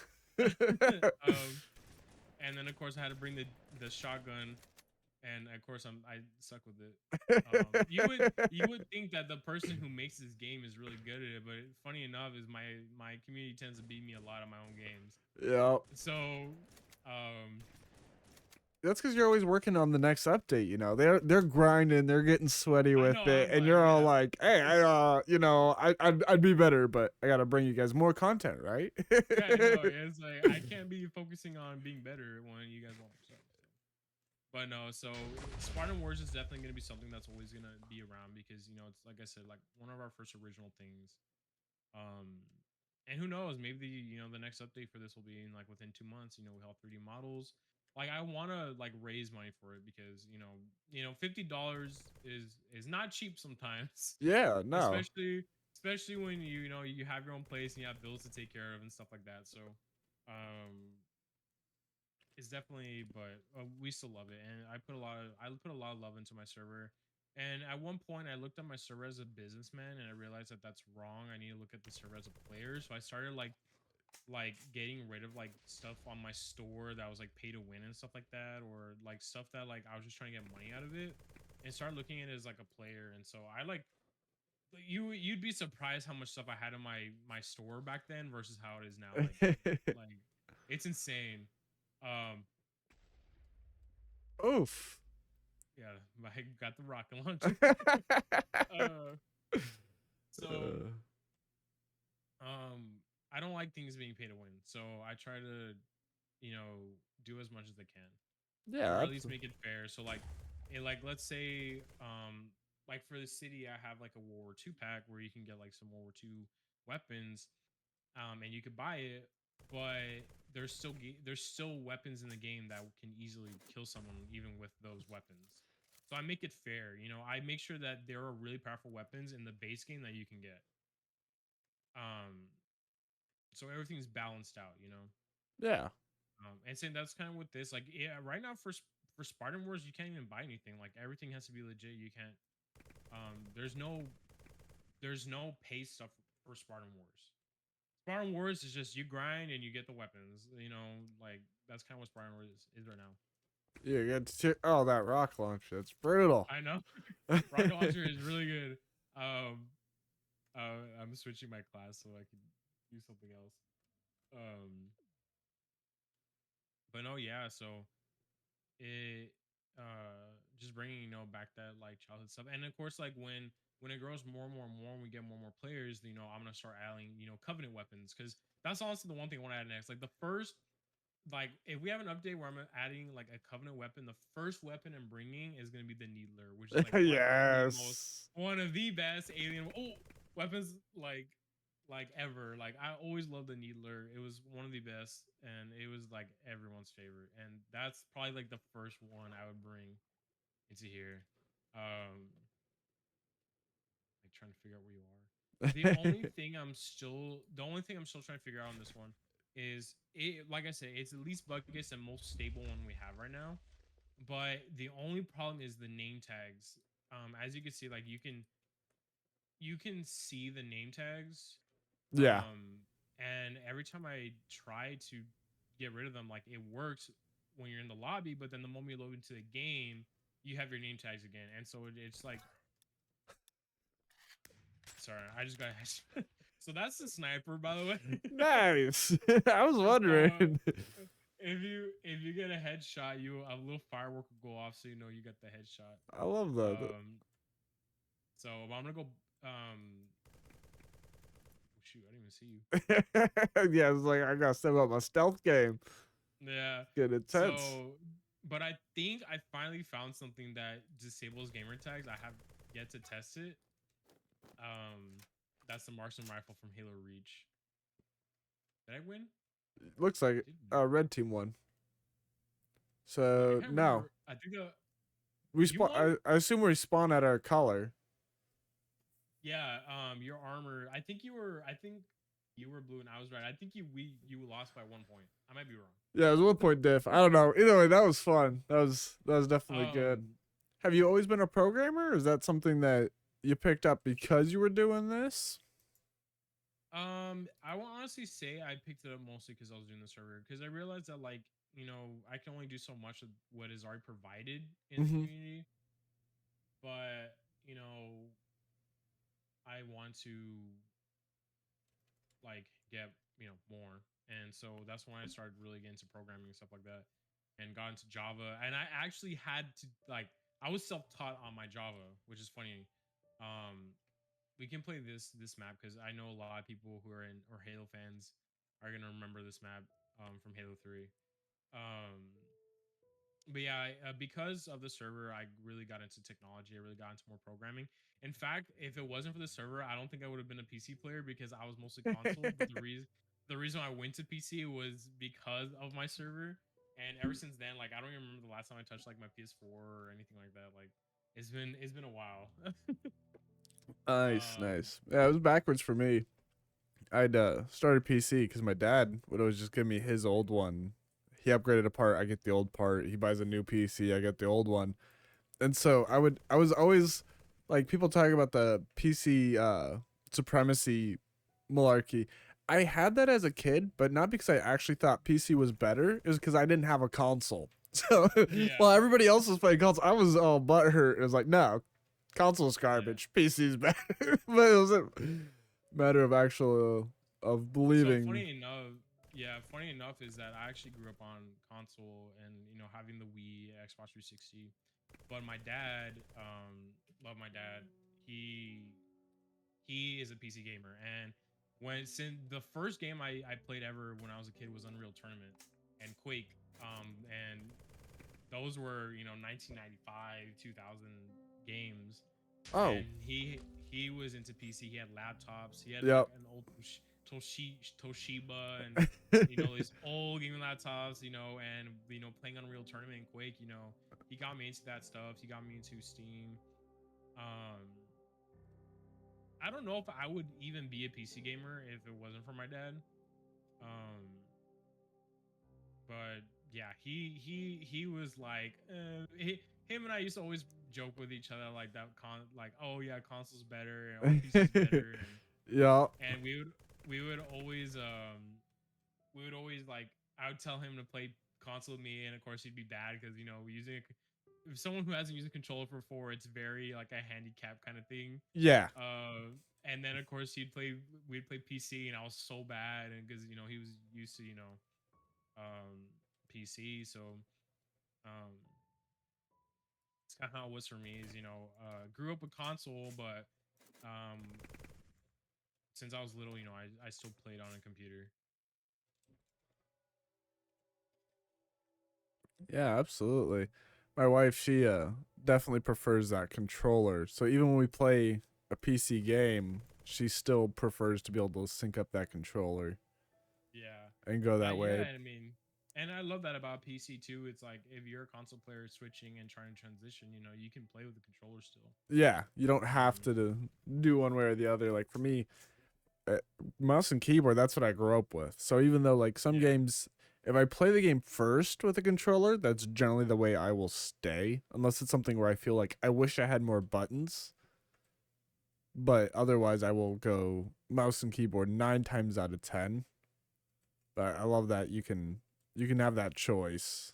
S2: And then of course I had to bring the shotgun, and of course I suck with it. You would think that the person who makes this game is really good at it, but funny enough is my community tends to beat me a lot of my own games.
S1: Yeah.
S2: So um
S1: That's because you're always working on the next update. You know, they're grinding, they're getting sweaty
S2: I
S1: with
S2: know,
S1: it,
S2: I'm
S1: and
S2: like,
S1: you're all
S2: yeah,
S1: like, "Hey, I'd be better, but I gotta bring you guys more content, right?"
S2: yeah, I know. It's like I can't be focusing on being better when you guys want more stuff. So. But no, so Spartan Wars is definitely gonna be something that's always gonna be around, because you know it's like I said, like one of our first original things. Um, and who knows? Maybe you know the next update for this will be in like within 2 months. You know, we have 3D models. Like I want to like raise money for it, because $50 is not cheap sometimes,
S1: Yeah, no,
S2: especially when you know you have your own place and you have bills to take care of and stuff like that. So, um, it's definitely, but we still love it, and I put a lot of love into my server. And at one point, I looked at my server as a businessman, and I realized that that's wrong. I need to look at the server as a player. So I started like getting rid of like stuff on my store that was like pay to win and stuff like that, or like stuff that like I was just trying to get money out of it, and start looking at it as like a player. And so I like, you'd be surprised how much stuff I had in my store back then versus how it is now. Like it's insane. Um,
S1: oof.
S2: Yeah, I got the rocket launcher. uh, so
S1: Uh,
S2: um, I don't like things being pay to win. So I try to, you know, do as much as I can,
S1: yeah,
S2: or at least
S1: absolutely.
S2: make it fair. So like let's say like for the city, I have like a World War II pack where you can get like some World War II weapons, and you could buy it, but there's still weapons in the game that can easily kill someone even with those weapons. So I make it fair, you know. I make sure that there are really powerful weapons in the base game that you can get. Um, so everything's balanced out, you know.
S1: Yeah,
S2: And saying that's kind of with this, like, yeah, right now for Spartan Wars, you can't even buy anything. Like everything has to be legit. You can't. There's no pay stuff for Spartan Wars. Spartan Wars is just you grind and you get the weapons. You know, like that's kind of what Spartan Wars is right now.
S1: Yeah, you got to oh, that rock launcher. It's brutal.
S2: I know. Rocket launcher is really good. Um, I'm switching my class so I can do something else. Um, but no, yeah. So it just bringing back that like childhood stuff, and of course like when it grows more and more and more, and we get more and more players, I'm gonna start adding covenant weapons, because that's honestly the one thing I want to add next. Like the first, like if we have an update where I'm adding like a covenant weapon, the first weapon I'm bringing is gonna be the needler, which is like
S1: Yes.
S2: one of the best alien weapons like ever. Like I always loved the needler. It was one of the best, and it was like everyone's favorite. And that's probably like the first one I would bring into here. Like trying to figure out where you are. The only thing I'm still trying to figure out on this one is it. Like I said, it's the least buggiest and most stable one we have right now. But the only problem is the name tags. As you can see, like you can see the name tags,
S1: Yeah.
S2: and every time I try to get rid of them, like it works when you're in the lobby, but then the moment you load into the game, you have your name tags again, and so it's like, sorry, I just got so that's the sniper, by the way.
S1: Nice. I was
S2: So
S1: wondering.
S2: if you get a headshot, a little firework will go off, so you know you got the headshot.
S1: I love that.
S2: So I'm gonna go. Oh, shoot, I didn't even see you.
S1: Yeah, it's like I gotta step up my stealth game.
S2: Yeah.
S1: Get intense.
S2: So, but I think I finally found something that disables gamer tags. I have yet to test it. That's the marksman rifle from Halo Reach. Did I win?
S1: Looks like
S2: I
S1: it.
S2: did win.
S1: Red team won.
S2: Wait, I
S1: So
S2: can't
S1: no,
S2: remember. I think
S1: we
S2: you
S1: spawn.
S2: won.
S1: I assume we spawn at our color.
S2: Yeah. Your armor. I think you were blue and I was red. I think you lost by 1 point. I might be wrong.
S1: Yeah, it was a 1 point diff. I don't know. Either way, that was fun. That was definitely good.
S2: Um.
S1: Have you always been a programmer? Or is that something that you picked up because you were doing this?
S2: I will honestly say I picked it up mostly because I was doing the server, because I realized that like I can only do so much of what is already provided in the
S1: Mm-hmm.
S2: community, but I want to like get more, and so that's when I started really getting into programming and stuff like that, and got into Java, and I actually had to like I was self-taught on my Java, which is funny. Um, we can play this map because I know a lot of people who are in or Halo fans are gonna remember this map from Halo 3. Um, but yeah, because of the server, I really got into technology. I really got into more programming. In fact, if it wasn't for the server, I don't think I would have been a PC player, because I was mostly console. But the reason I went to PC was because of my server. And ever since then, like I don't even remember the last time I touched like my PS4 or anything like that. Like it's been a while.
S1: Nice,
S2: um,
S1: nice. Yeah, it was backwards for me. I'd started PC because my dad would always just give me his old one. He upgraded a part, I get the old part. He buys a new PC, I get the old one. And so I was always like people talking about the PC supremacy malarkey. I had that as a kid, but not because I actually thought PC was better. It was because I didn't have a console. So
S2: yeah,
S1: while everybody else was playing console, I was all butthurt. It was like, no, console's
S2: yeah.
S1: garbage. PC's better. But it was a matter of actual of
S2: So
S1: believing.
S2: funny enough is that I actually grew up on console and having the Wii, Xbox 360. But my dad, love my dad. He he is a PC gamer, and since the first game I played ever when I was a kid was Unreal Tournament and Quake, and those were 1995 2000 games,
S1: Oh,
S2: and he was into PC. He had laptops. He had like
S1: yep.
S2: an old Toshiba, and these old gaming laptops. And playing Unreal Tournament and Quake. He got me into that stuff. He got me into Steam. Um, I don't know if I would even be a PC gamer if it wasn't for my dad. Um, but yeah, he was like, him and I used to always joke with each other like that, like, oh yeah, console's better, and oh, PC's better, and
S1: Yeah.
S2: and we would always like, I would tell him to play console with me, and of course he'd be bad because using if someone who hasn't used a controller before, it's very like a handicap kind of thing.
S1: Yeah.
S2: And then of course we'd play PC, and I was so bad, and because he was used to um PC, so um it's kind of how it was for me. Is grew up with console, but um since I was little, I still played on a computer.
S1: Yeah, absolutely. My wife, she definitely prefers that controller. So even when we play a PC game, she still prefers to be able to sync up that controller
S2: Yeah.
S1: and go that way.
S2: Yeah, I mean, and I love that about PC too. It's like if you're a console player switching and trying to transition, you can play with the controller still.
S1: Yeah, you don't have
S2: Um,
S1: to do one way or the other. Like for me, uh, mouse and keyboard, that's what I grew up with. So even though like some
S2: yeah,
S1: games, if I play the game first with a controller, that's generally the way I will stay, unless it's something where I feel like I wish I had more buttons. But otherwise, I will go mouse and keyboard 9 times out of 10. But I love that you can have that choice.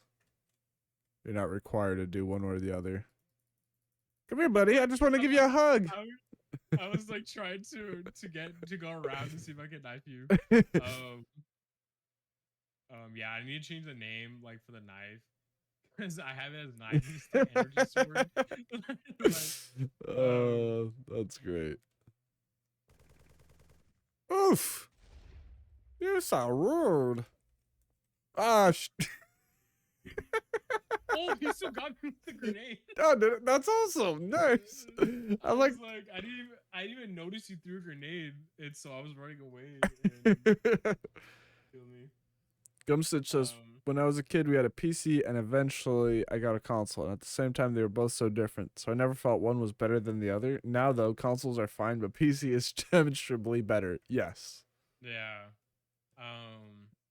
S1: You're not required to do one or the other. Come here, buddy. I just want to give you a hug.
S2: I, I was like trying to go around to see if I could knife you. Um, yeah, I need to change the name like for the knife because I have it as knife and it's the energy sword. like,
S1: That's great. Oof. You're so rude. Ah,
S2: oh, he still got me with the grenade.
S1: oh, that's awesome. Nice.
S2: I
S1: I like.
S2: was like, I didn't even notice you threw a grenade, and so I was running away and killed me.
S1: Gumstitch says,
S2: Um,
S1: when I was a kid, we had a PC and eventually I got a console. And at the same time, they were both so different. So I never felt one was better than the other. Now, though, consoles are fine, but PC is demonstrably better. Yes.
S2: yeah,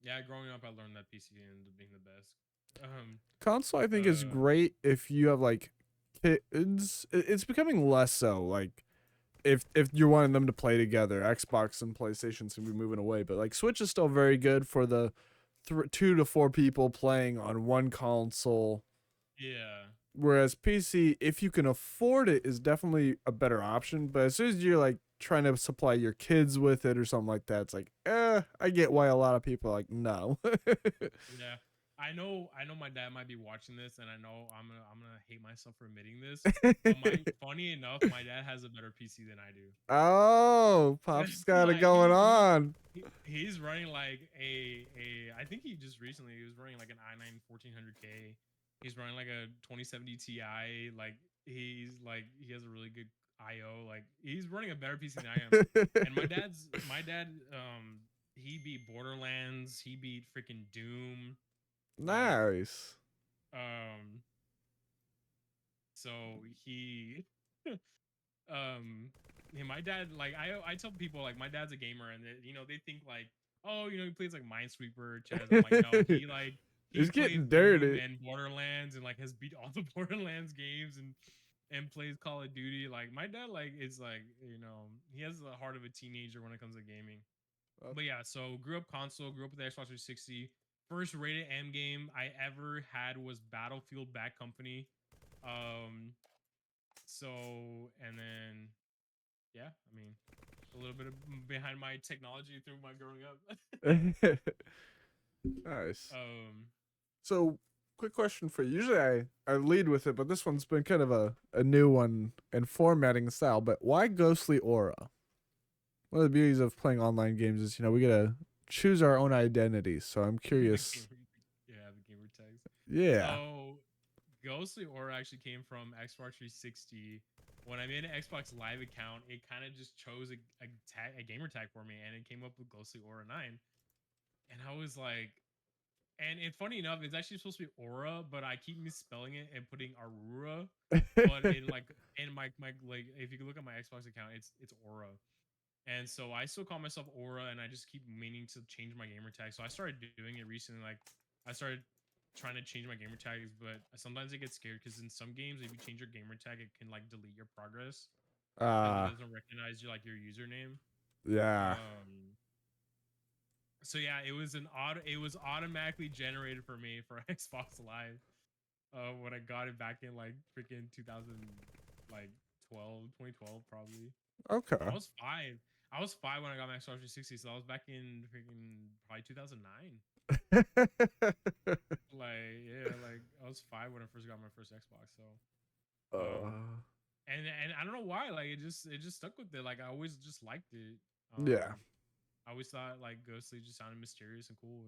S2: yeah. Growing up, I learned that PC ended up being the best. Um,
S1: Console, I think, is
S2: uh,
S1: great if you have like kids. It's becoming less so. Like, if you're wanting them to play together, Xbox and PlayStation seem to be moving away. But like, Switch is still very good for the 2 to 4 people playing on one console.
S2: yeah,
S1: Whereas PC, if you can afford it, is definitely a better option. But as soon as you're like trying to supply your kids with it or something like that, it's like, I get why a lot of people are like, no.
S2: yeah. I know my dad might be watching this, and I know I'm gonna hate myself for admitting this. But funny enough, my dad has a better PC than I do.
S1: Oh, Pop's got it
S2: like
S1: going on.
S2: he's running like a I think he just recently he was running like an i9 1400K. He's running like a 2070 Ti. Like he has a really good IO. Like he's running a better PC than I am. And my dad he beat Borderlands, he beat freaking Doom. Like
S1: Nice.
S2: um so he um my dad like I tell people like my dad's a gamer and they think like oh he plays like Minesweeper chess. I'm like no he
S1: It's
S2: plays
S1: getting
S2: Doom
S1: dirty.
S2: and Borderlands and like has beat all the Borderlands games and plays Call of Duty. Like my dad like is like he has the heart of a teenager when it comes to gaming. But yeah, so grew up console, grew up with the Xbox 360. First rated M game I ever had was Battlefield Bad Company. Um so and then yeah, I mean, a little bit of behind my technology through my growing up.
S1: Nice.
S2: um,
S1: So, quick question for you. Usually I lead with it, but this one's been kind of a new one in formatting style. But why Ghostly Aura? One of the beauties of playing online games is, we gotta choose our own identity. So I'm
S2: the
S1: curious.
S2: gamer, yeah, the gamer tags.
S1: Yeah.
S2: So, Ghostly Aura actually came from Xbox 360. When I made an Xbox Live account, it kind of just chose a gamer tag for me, and it came up with Ghostly Aura 9. And I was like, and it's funny enough, it's actually supposed to be Aura, but I keep misspelling it and putting Aurora. But in my like if you can look at my Xbox account, it's Aura. And so I still call myself Aura, and I just keep meaning to change my gamer tag. So I started doing it recently. Like I started trying to change my gamer tags, but sometimes I get scared because in some games, if you change your gamer tag, it can like delete your progress because it
S1: Ah,
S2: doesn't recognize your username.
S1: yeah.
S2: Um, So yeah, it was automatically generated for me for Xbox Live. When I got it back in like freaking 2000, like 2012 probably. I
S1: Okay.
S2: was 5. I was 5 when I got my Xbox 360, so I was back in freaking probably 2009. Like yeah, like I was 5 when I first got my first Xbox. So
S1: uh,
S2: um, and I don't know why, like it just stuck with it. Like I always just liked it.
S1: yeah.
S2: I always thought like Ghostly just sounded mysterious and cool,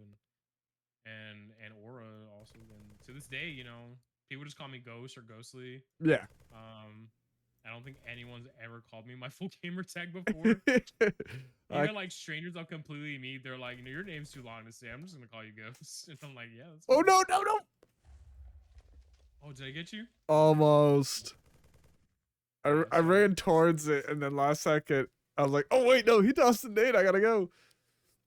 S2: and Aura also. And to this day, you know, people just call me Ghost or Ghostly.
S1: Yeah.
S2: Um, I don't think anyone's ever called me my full gamer tag before.
S1: I
S2: Even like strangers I'll completely meet, they're like, you know, your name's too long to say. I'm just gonna call you Ghost. And I'm like, yeah, that's
S1: Oh
S2: fine.
S1: no, no, no.
S2: Oh, did I get you?
S1: Almost.
S2: Yeah,
S1: I
S2: so
S1: ran towards it and then last second I was like, "Oh wait, no, he tossed the nade. I got to go."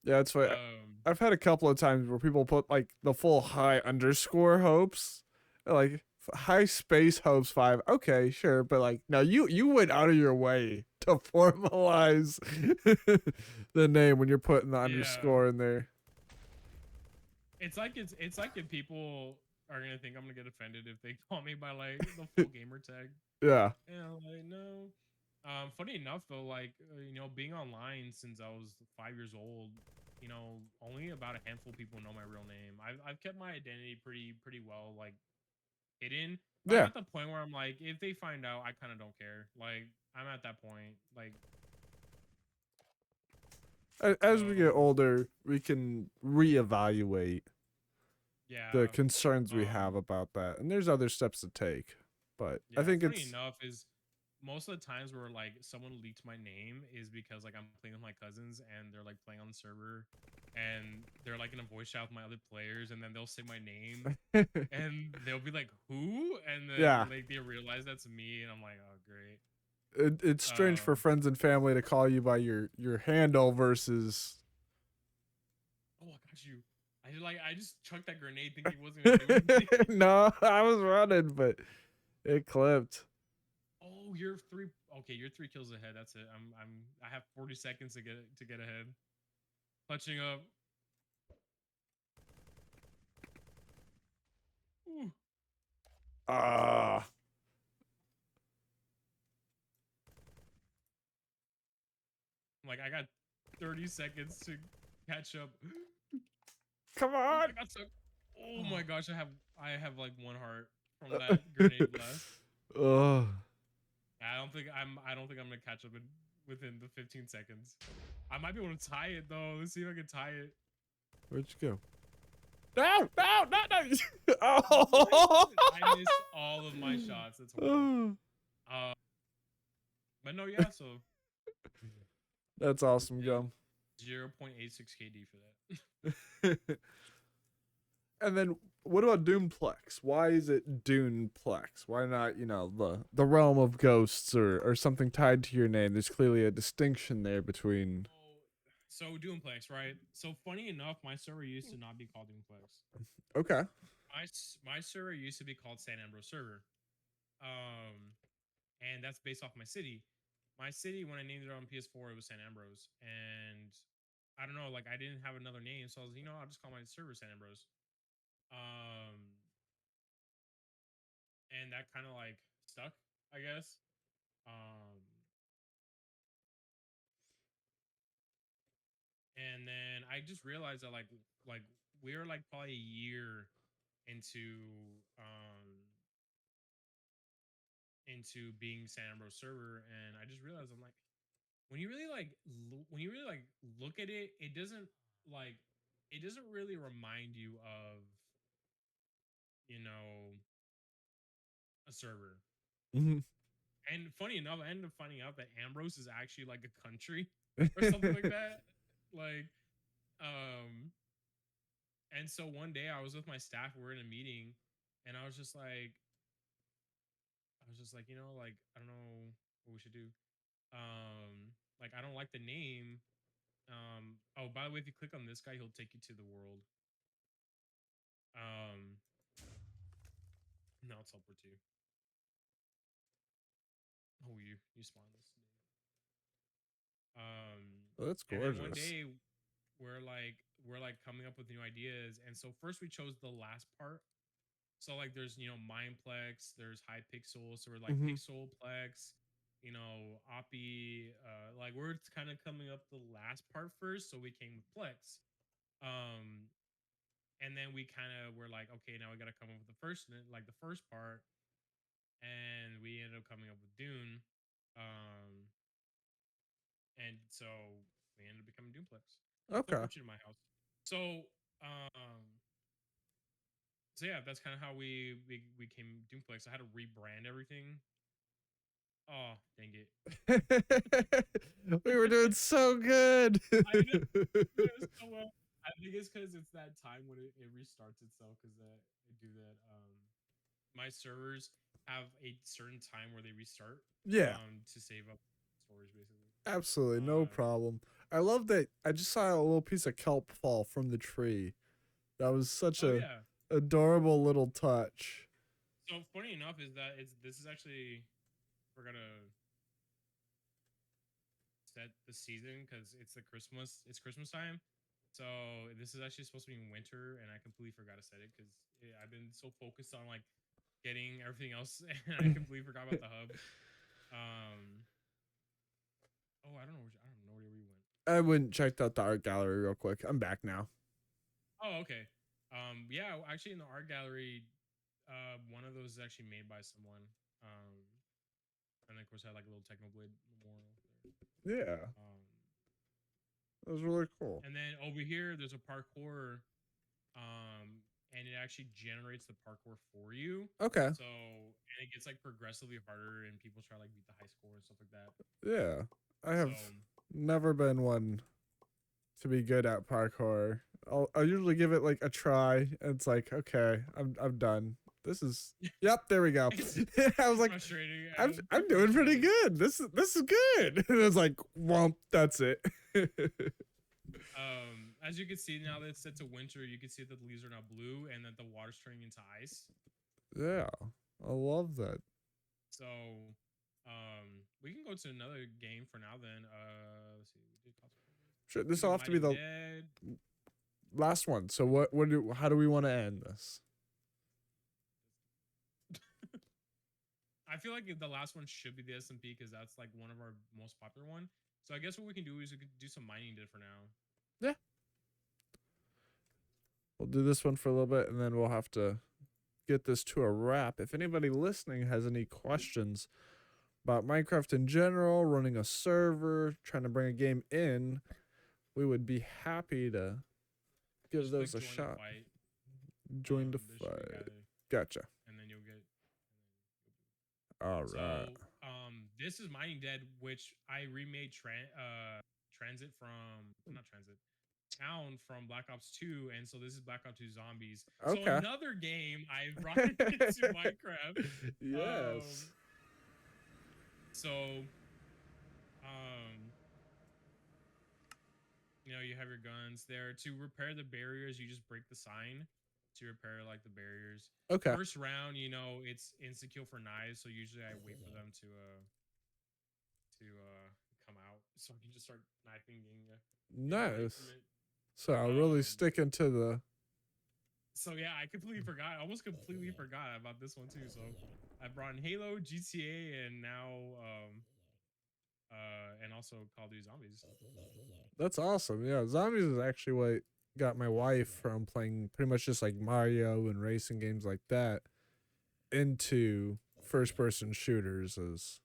S1: Yeah, that's why
S2: um
S1: I've had a couple of times where people put like the full high underscore hopes. Like high space hopes 5. Okay, sure, but like no, you went out of your way to formalize the name when you're putting the
S2: yeah.
S1: underscore in there.
S2: It's like if people are gonna think I'm gonna get offended if they call me by like the full gamer tag.
S1: Yeah.
S2: And I'm like, no. Funny enough though, like you know, being online since I was 5 years old, you know, only about a handful of people know my real name. I've kept my identity pretty well like hidden. But I'm
S1: Yeah.
S2: at the point where I'm like, if they find out, I kind of don't care. Like I'm at that point. Like
S1: As we get
S2: so,
S1: older, we can reevaluate the
S2: yeah.
S1: concerns we have
S2: Um,
S1: about that. And there's other steps to take. But I
S2: yeah.
S1: think
S2: Funny
S1: it's
S2: enough, is most of the times where like someone leaked my name is because like I'm playing with my cousins and they're like playing on the server and they're like in a voice chat with my other players and then they'll say my name and they'll be like who and
S1: yeah.
S2: then like they realize that's me and I'm like oh great.
S1: It's strange for
S2: um
S1: friends and family to call you by your handle versus
S2: oh I got you. I just chucked that grenade thinking it wasn't gonna do anything.
S1: no, I was running, but it clipped.
S2: Oh, you're 3. Okay, you're 3 kills ahead. That's it. I have 40 seconds to get ahead. Clutching up. Ooh.
S1: Ah,
S2: Like I got 30 seconds to catch up.
S1: come
S2: Oh,
S1: on.
S2: I got stuck. Oh my gosh, I have like 1 heart from that grenade blast.
S1: Oh,
S2: I don't think I'm gonna catch up within the 15 seconds. I might be able to tie it though. Let's see if I can tie it.
S1: where'd you go? No, no, no, no.
S2: What?
S1: Oh.
S2: I missed all of my shots. That's horrible. Uh, but no, yeah. So
S1: That's awesome,
S2: yeah,
S1: Gum.
S2: 0.86 KD for that.
S1: And then what about Doomplex? Why is it Doomplex? Why not, the realm of ghosts or something tied to your name? There's clearly a distinction there between.
S2: Oh, so DoonPlex, right? So funny enough, my server used to not be called DoonPlex.
S1: Okay.
S2: My server used to be called San Ambrose server. Um, and that's based off my city. My city, when I named it on PS4, it was San Ambrose, and I don't know, like I didn't have another name, so I was, you know, I'll just call my server San Ambrose. Um, and that kind of like stuck, I guess. Um, and then I just realized that like we're like probably a year into being San Ambrose server, and I just realized I'm like when you really like when you really like look at it, like it doesn't really remind you of you know a server.
S1: Hmm.
S2: And funny enough, I ended up finding out that Ambrose is actually like a country or something like that. Like um and so one day I was with my staff, we were in a meeting, and I was just like, you know, like I don't know what we should do. Like I don't like the name. Oh, by the way, if you click on this guy, he'll take you to the world. Um, no, it's teleport to you. Oh, you spawned this.
S1: Oh, that's
S2: And then one
S1: gorgeous.
S2: day we're like we're like coming up with new ideas. And so first we chose the last part. So like there's Mindplex, there's high pixel, so we're like
S1: Hmm.
S2: pixelplex, Oppie, like we're kind of coming up the last part first, so we came with Plex. Um and then we kind of were like, okay, now we got to come up with like the first part, and we ended up coming up with Dune. Um and so we ended up becoming DoonPlex. So
S1: Okay.
S2: fortunate in my house. So so yeah, that's kind of how we came DoonPlex. I had to rebrand everything. Oh, dang it.
S1: We were doing so good.
S2: I know it so well. I think it's because it's that time when it restarts itself because it do that. My servers have a certain time where they restart
S1: Yeah,
S2: to save up storage basically.
S1: absolutely, no
S2: Um
S1: problem. I love that. I just saw a little piece of kelp fall from the tree. That was such
S2: oh
S1: a
S2: yeah.
S1: adorable little touch.
S2: So funny enough is that this is actually we're gonna set the season because it's Christmas time. So this is actually supposed to be in winter, and I completely forgot to set it because I've been so focused on like getting everything else, and I completely forgot about the hub. Um, oh, I don't know where we went.
S1: I went and checked out the art gallery real quick. I'm back now.
S2: Oh, okay. Yeah, actually, in the art gallery, one of those is actually made by someone. Um, and then of course I had like a little Technoblade memorial there.
S1: Yeah,
S2: Um,
S1: that was really cool.
S2: and then over here, there's a parkour and it actually generates the parkour for you.
S1: Okay.
S2: So and it gets like progressively harder, and people try to like beat the high score and stuff like that.
S1: Yeah, I
S2: So
S1: have never been one to be good at parkour. I'll usually give it like a try, and it's like, okay, I'm done. This is yep. There we go.
S2: it's
S1: I was like,
S2: frustrating. It's
S1: I'm
S2: pretty
S1: doing pretty
S2: frustrating.
S1: good. This is good. And it was like, womp. That's it.
S2: As you can see now that it's set to winter, you can see that the leaves are now blue and that the water's turning into ice.
S1: Yeah, I love that.
S2: So, we can go to another game for now. Then, let's see, we did
S1: Sure,
S2: we
S1: this will
S2: did
S1: have to be
S2: Mighty
S1: the
S2: Dead.
S1: last one. So how do we want to end this?
S2: I feel like the last one should be the SMP because that's like one of our most popular one. So I guess what we can do is we could do some mining did for now.
S1: Yeah, we'll do this one for a little bit, and then we'll have to get this to a wrap. If anybody listening has any questions about Minecraft in general, running a server, trying to bring a game in, we would be happy to give
S2: Just click
S1: those a
S2: join the
S1: shot.
S2: fight.
S1: Join the
S2: There should be a
S1: fight.
S2: guy there,
S1: Gotcha.
S2: and then you'll get.
S1: All right.
S2: So, this is Mining Dead, which I remade Transit from not Transit Town from Black Ops 2, and so this is Black Ops 2 Zombies. So
S1: Okay.
S2: another game I brought into Minecraft.
S1: Yes.
S2: So um, you have your guns there to repair the barriers. You just break the sign to repair like the barriers.
S1: Okay.
S2: First round, it's insecure for knives, so usually I wait for them to come out so I can just start knifing, getting money from
S1: Nice.
S2: it.
S1: So I'll really
S2: Um,
S1: sticking to the.
S2: so yeah, I completely forgot. I almost completely forgot about this one too. So I brought in Halo, GTA, and now and also Call of Duty Zombies.
S1: That's awesome. Yeah, zombies is actually what got my wife from playing pretty much just like Mario and racing games like that into first person shooters as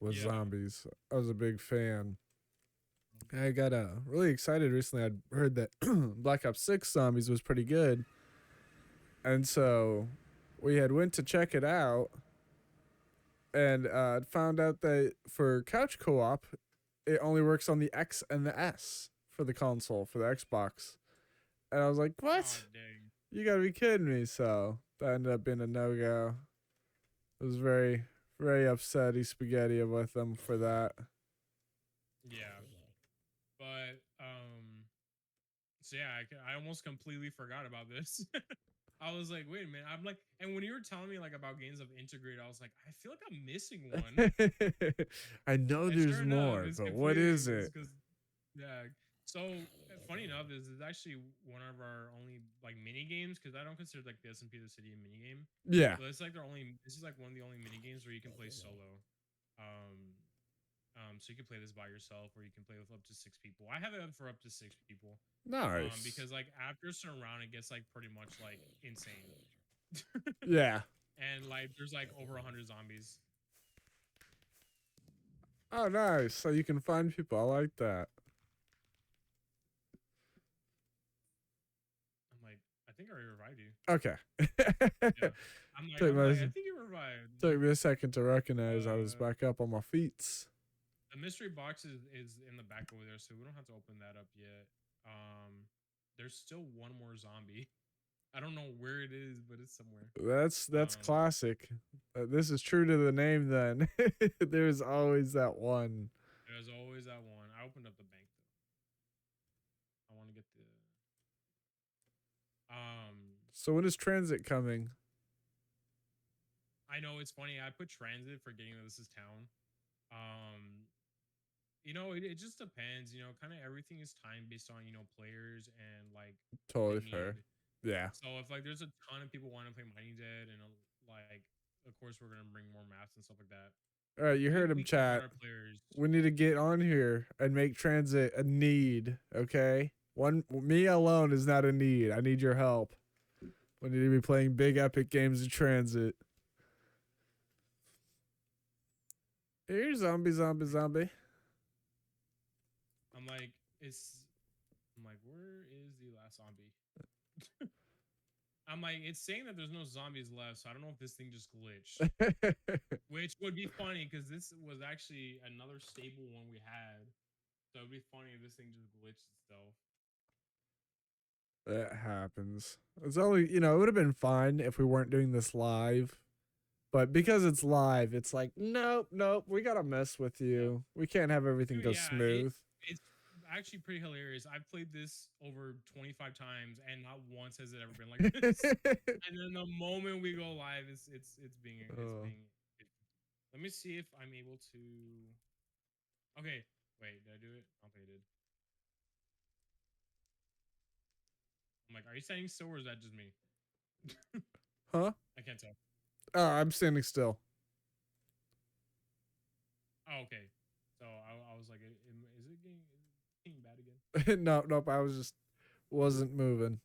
S1: with
S2: Yeah.
S1: zombies. I was a big fan. I got really excited recently. I'd heard that Black Ops 6 Zombies was pretty good. And so we had went to check it out and found out that for couch co-op, it only works on the X and the S for the console, for the Xbox. And I was like,
S2: Oh
S1: what?
S2: dang.
S1: You gotta be kidding me. So that ended up being a no-go. I was very, very upsetty spaghetti with them for that.
S2: Yeah. But so yeah, I almost completely forgot about this. I was like, wait a minute. I'm like, and when you were telling me like about games of integrate, I was like, I feel like I'm missing one.
S1: I know
S2: And
S1: there's
S2: sure enough,
S1: more, but what is
S2: it's
S1: it?
S2: because yeah. So funny enough is it's actually one of our only like mini games because I don't consider like the SMP the City a mini game.
S1: Yeah.
S2: But it's like their only. This is like one of the only mini games where you can play solo. Um, so you can play this by yourself, or you can play with up to 6 people. I have it up for up to 6 people.
S1: Nice.
S2: Because like after a certain round, it gets like pretty much like insane.
S1: Yeah.
S2: And like there's like over 100 zombies.
S1: Oh, nice. So you can find people. I like that.
S2: I'm like, I think I already revived you.
S1: Okay.
S2: Yeah. I'm
S1: took,
S2: like,
S1: my,
S2: I think you revived.
S1: took me a second to recognize I was
S2: Uh,
S1: back up on my feet.
S2: the mystery box is in the back over there, so we don't have to open that up yet. There's still one more zombie. I don't know where it is, but it's somewhere.
S1: That's classic. This is true to the name then. There's always that one.
S2: There's always that one. I opened up the bank though. I want to get the
S1: So when is transit coming?
S2: I know it's funny. I put transit forgetting that this is town. Um it just depends, kind of everything is time based on, players and like the
S1: Totally fair.
S2: need.
S1: Yeah.
S2: So if like there's a ton of people wanting to play Mining Dead and like of course we're gonna bring more maps and stuff like that.
S1: All right, you heard him,
S2: We care about
S1: chat.
S2: our players.
S1: We need to get on here and make transit a need, okay? Me alone is not a need. I need your help. We need to be playing big epic games of transit. Here, zombie, zombie, zombie.
S2: I'm like, where is the last zombie? I'm like, it's saying that there's no zombies left, so I don't know if this thing just glitched. Which would be funny because this was actually another stable one we had. So it'd be funny if this thing just glitched itself.
S1: That happens. It's only, it would have been fine if we weren't doing this live. But because it's live, it's like, nope, we got to mess with you. We can't have everything go smooth.
S2: It's actually pretty hilarious. I've played this over 25 times and not once has it ever been like this. And then the moment we go live, it's being Let me see if I'm able to. Okay, wait, did I do it? I don't think I did. I'm like, are you standing still or is that just me?
S1: Huh?
S2: I can't tell.
S1: Oh, I'm standing still.
S2: Oh, okay. So I was like, is it getting bad again?
S1: Nope. I wasn't moving.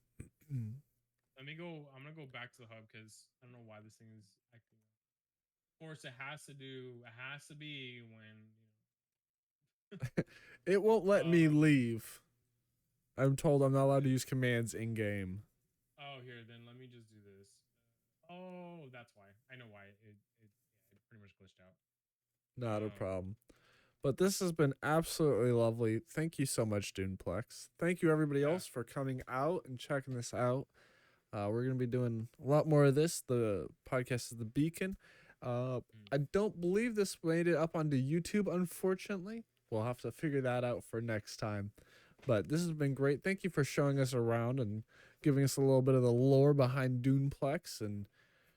S2: Let me go. I'm gonna go back to the hub because I don't know why this thing is acting. Of course, it has to be when.
S1: It won't let me leave. I'm told I'm not allowed to use commands in game.
S2: Oh, here, then let me just do this. Oh, that's why. I know why. It pretty much glitched out.
S1: Not a problem. But this has been absolutely lovely. Thank you so much, DoonPlex. Thank you, everybody else, for coming out and checking this out. We're going to be doing a lot more of this. The podcast is The Beacon. I don't believe this made it up onto YouTube, unfortunately. We'll have to figure that out for next time. But this has been great. Thank you for showing us around and giving us a little bit of the lore behind DoonPlex and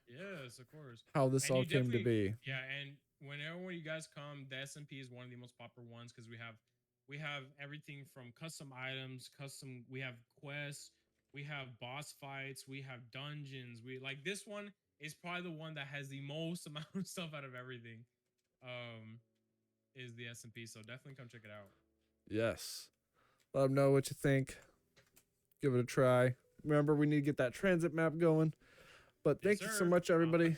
S2: yes, of course,
S1: how this all came to be.
S2: Yeah, and whenever you guys come, the SMP is one of the most popular ones because we have everything from custom items, we have quests, we have boss fights, we have dungeons. We like this one is probably the one that has the most amount of stuff out of everything. Is the SMP, so definitely come check it out.
S1: Yes. Let them know what you think. Give it a try. Remember, we need to get that transit map going. But thank you so much, everybody.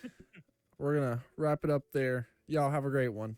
S1: We're going to wrap it up there. Y'all have a great one.